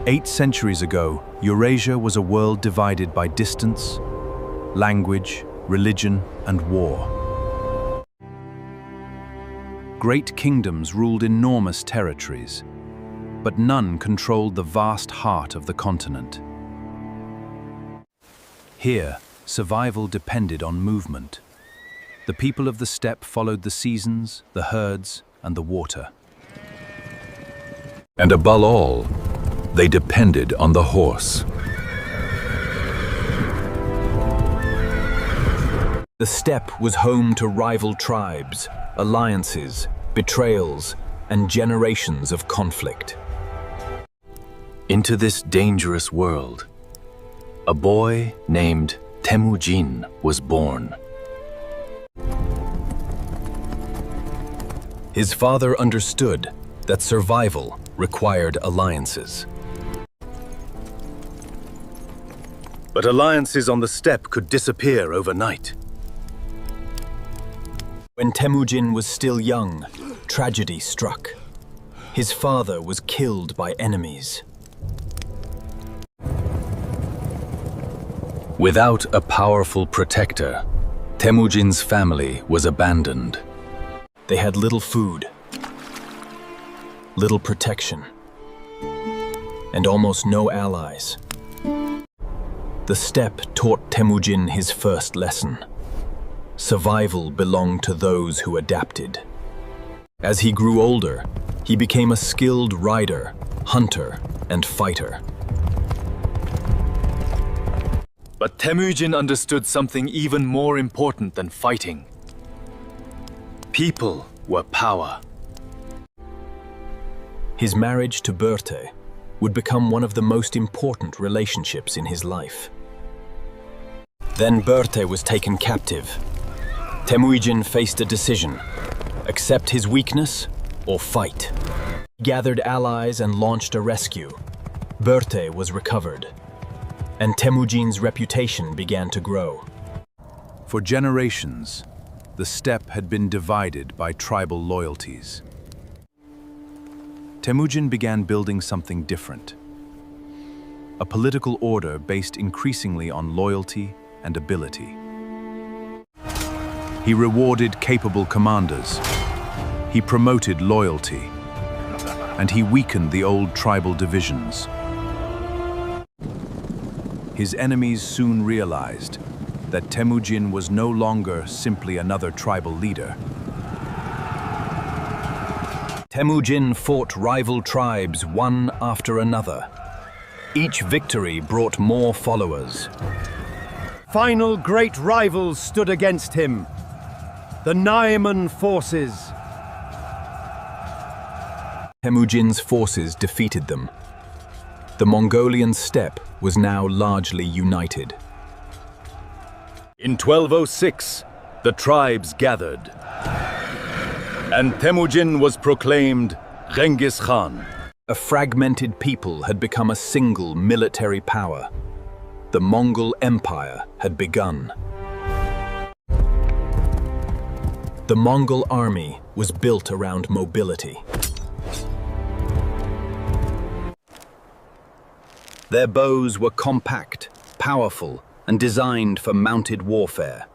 8 centuries ago, Eurasia was a world divided by distance, language, religion, and war. Great kingdoms ruled enormous territories, but none controlled the vast heart of the continent. Here, survival depended on movement. The people of the steppe followed the seasons, the herds, and the water. And above all, they depended on the horse. The steppe was home to rival tribes, alliances, betrayals, and generations of conflict. Into this dangerous world, a boy named Temujin was born. His father understood that survival required alliances. But alliances on the steppe could disappear overnight. When Temujin was still young, tragedy struck. His father was killed by enemies. Without a powerful protector, Temujin's family was abandoned. They had little food, little protection, and almost no allies. The steppe taught Temujin his first lesson. Survival belonged to those who adapted. As he grew older, he became a skilled rider, hunter, and fighter. But Temujin understood something even more important than fighting. People were power. His marriage to Berte would become one of the most important relationships in his life. Then Berte was taken captive. Temujin faced a decision: accept his weakness or fight. He gathered allies and launched a rescue. Berte was recovered, and Temujin's reputation began to grow. For generations, the steppe had been divided by tribal loyalties. Temujin began building something different. A political order based increasingly on loyalty and ability. He rewarded capable commanders. He promoted loyalty. And he weakened the old tribal divisions. His enemies soon realized that Temujin was no longer simply another tribal leader. Temujin fought rival tribes one after another. Each victory brought more followers. Final great rivals stood against him: the Naiman forces. Temujin's forces defeated them. The Mongolian steppe was now largely united. In 1206, the tribes gathered, and Temujin was proclaimed Genghis Khan. A fragmented people had become a single military power. The Mongol Empire had begun. The Mongol army was built around mobility. Their bows were compact, powerful, and designed for mounted warfare.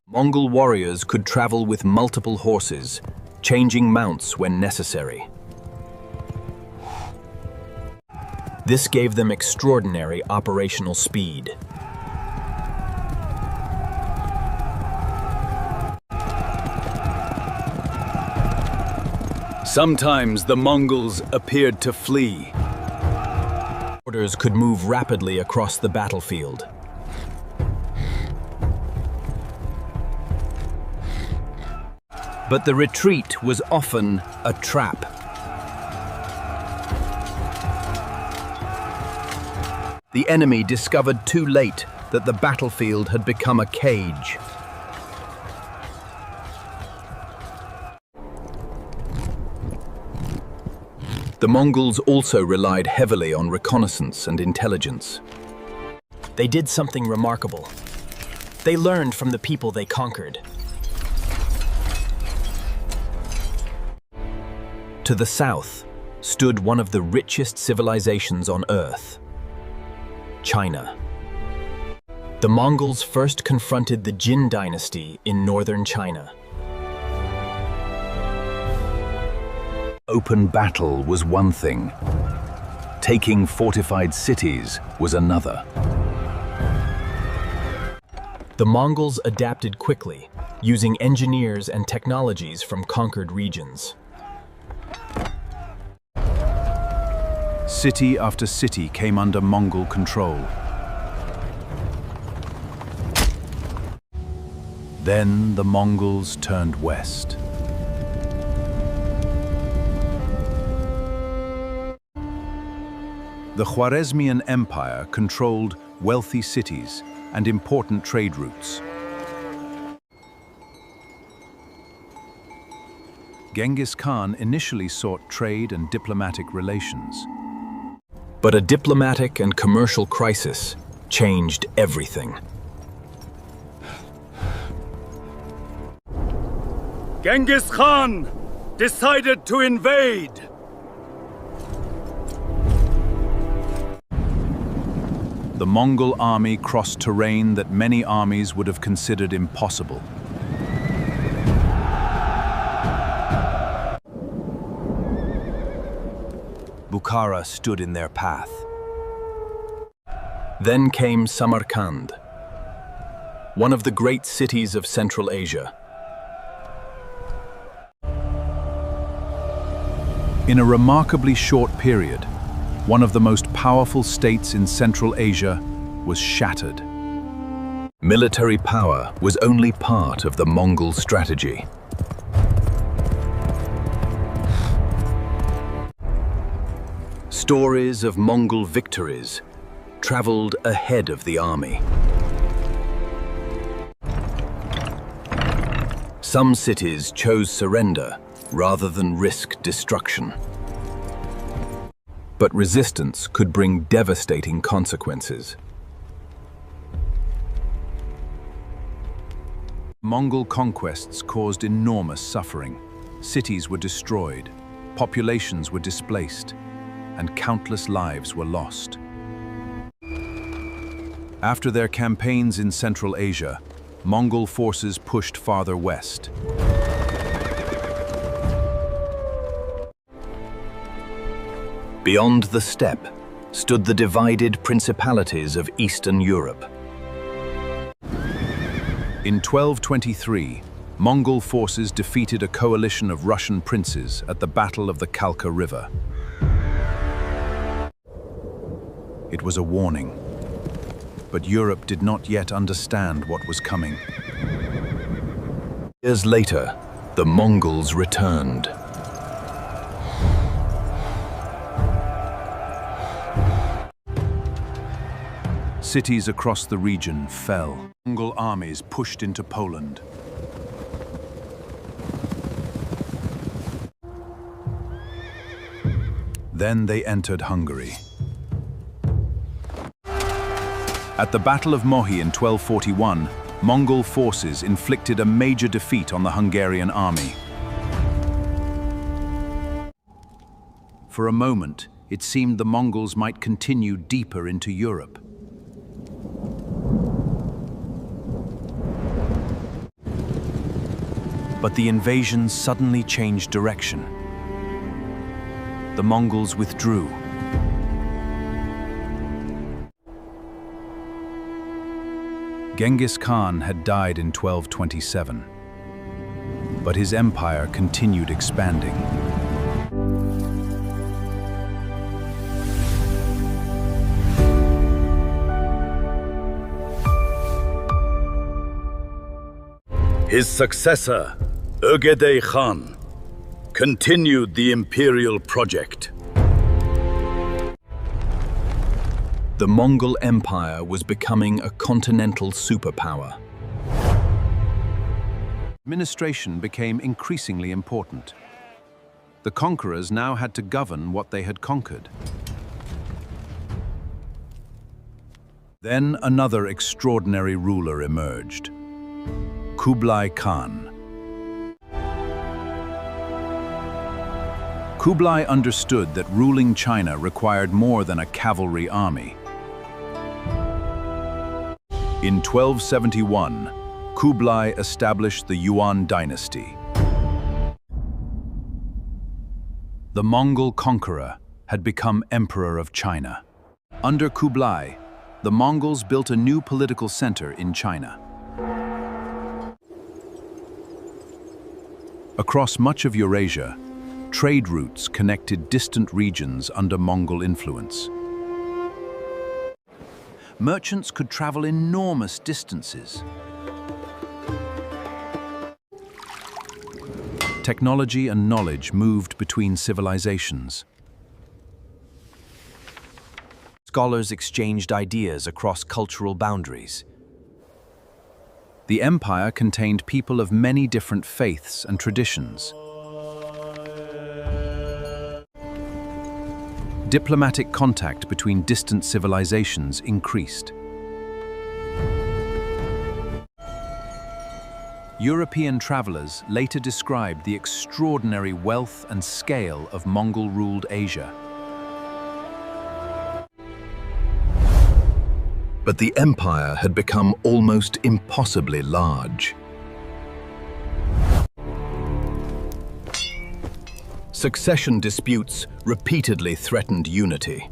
Mongol warriors could travel with multiple horses, changing mounts when necessary. This gave them extraordinary operational speed. Sometimes the Mongols appeared to flee. Orders could move rapidly across the battlefield. But the retreat was often a trap. The enemy discovered too late that the battlefield had become a cage. The Mongols also relied heavily on reconnaissance and intelligence. They did something remarkable. They learned from the people they conquered. To the south, stood one of the richest civilizations on Earth, China. The Mongols first confronted the Yuan Dynasty in northern China. Open battle was one thing. Taking fortified cities was another. The Mongols adapted quickly, using engineers and technologies from conquered regions. City after city came under Mongol control. Then the Mongols turned west. The Khwarezmian Empire controlled wealthy cities and important trade routes. Genghis Khan initially sought trade and diplomatic relations. But a diplomatic and commercial crisis changed everything. Genghis Khan decided to invade. The Mongol army crossed terrain that many armies would have considered impossible. Bukhara stood in their path. Then came Samarkand, one of the great cities of Central Asia. In a remarkably short period, one of the most powerful states in Central Asia was shattered. Military power was only part of the Mongol strategy. Stories of Mongol victories traveled ahead of the army. Some cities chose surrender rather than risk destruction. But resistance could bring devastating consequences. Mongol conquests caused enormous suffering. Cities were destroyed, populations were displaced, and countless lives were lost. After their campaigns in Central Asia, Mongol forces pushed farther west. Beyond the steppe stood the divided principalities of Eastern Europe. In 1223, Mongol forces defeated a coalition of Russian princes at the Battle of the Kalka River. It was a warning, but Europe did not yet understand what was coming. Years later, the Mongols returned. Cities across the region fell. Mongol armies pushed into Poland. Then they entered Hungary. At the Battle of Mohi in 1241, Mongol forces inflicted a major defeat on the Hungarian army. For a moment, it seemed the Mongols might continue deeper into Europe. But the invasion suddenly changed direction. The Mongols withdrew. Genghis Khan had died in 1227, but his empire continued expanding. His successor, Ögedei Khan, continued the imperial project. The Mongol Empire was becoming a continental superpower. Administration became increasingly important. The conquerors now had to govern what they had conquered. Then another extraordinary ruler emerged, Kublai Khan. Kublai understood that ruling China required more than a cavalry army. In 1271, Kublai established the Yuan Dynasty. The Mongol conqueror had become emperor of China. Under Kublai, the Mongols built a new political center in China. Across much of Eurasia, trade routes connected distant regions under Mongol influence. Merchants could travel enormous distances. Technology and knowledge moved between civilizations. Scholars exchanged ideas across cultural boundaries. The empire contained people of many different faiths and traditions. Diplomatic contact between distant civilizations increased. European travelers later described the extraordinary wealth and scale of Mongol-ruled Asia. But the empire had become almost impossibly large. Succession disputes repeatedly threatened unity.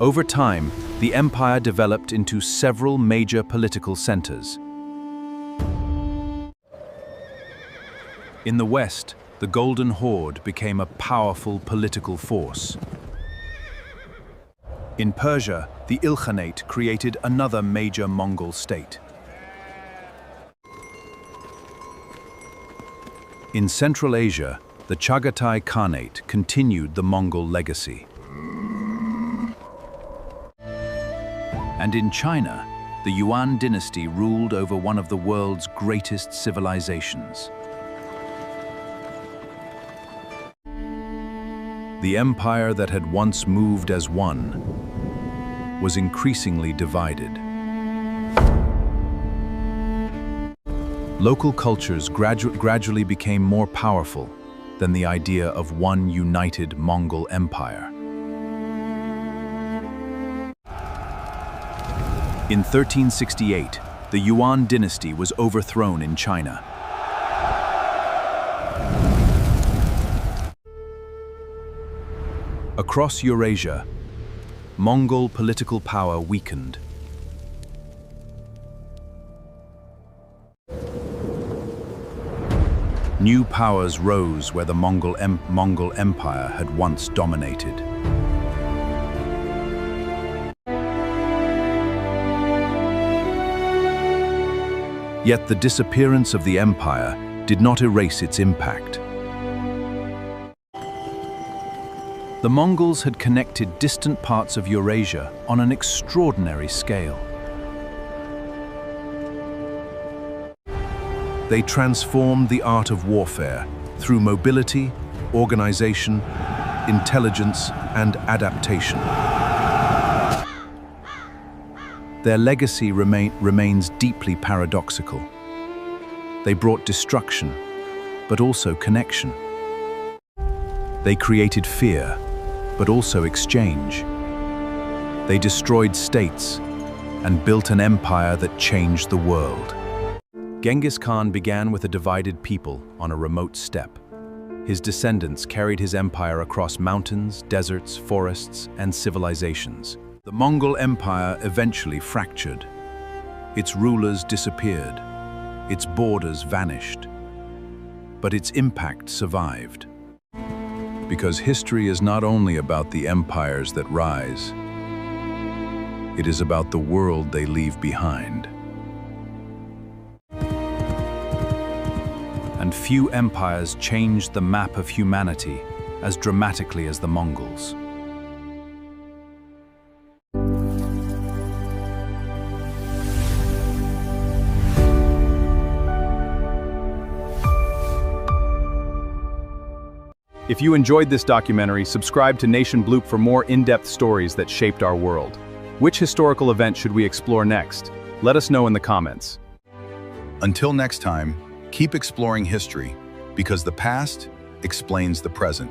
Over time, the empire developed into several major political centers. In the West, the Golden Horde became a powerful political force. In Persia, the Ilkhanate created another major Mongol state. In Central Asia, the Chagatai Khanate continued the Mongol legacy. And in China, the Yuan Dynasty ruled over one of the world's greatest civilizations. The empire that had once moved as one was increasingly divided. Local cultures gradually became more powerful than the idea of one united Mongol Empire. In 1368, the Yuan Dynasty was overthrown in China. Across Eurasia, Mongol political power weakened. New powers rose where the Mongol Empire had once dominated. Yet the disappearance of the empire did not erase its impact. The Mongols had connected distant parts of Eurasia on an extraordinary scale. They transformed the art of warfare through mobility, organization, intelligence, and adaptation. Their legacy remains deeply paradoxical. They brought destruction, but also connection. They created fear, but also exchange. They destroyed states and built an empire that changed the world. Genghis Khan began with a divided people on a remote steppe. His descendants carried his empire across mountains, deserts, forests, and civilizations. The Mongol Empire eventually fractured. Its rulers disappeared. Its borders vanished. But its impact survived. Because history is not only about the empires that rise, it is about the world they leave behind. And few empires changed the map of humanity as dramatically as the Mongols. If you enjoyed this documentary, subscribe to Nation Bloop for more in-depth stories that shaped our world. Which historical event should we explore next? Let us know in the comments. Until next time, keep exploring history because the past explains the present.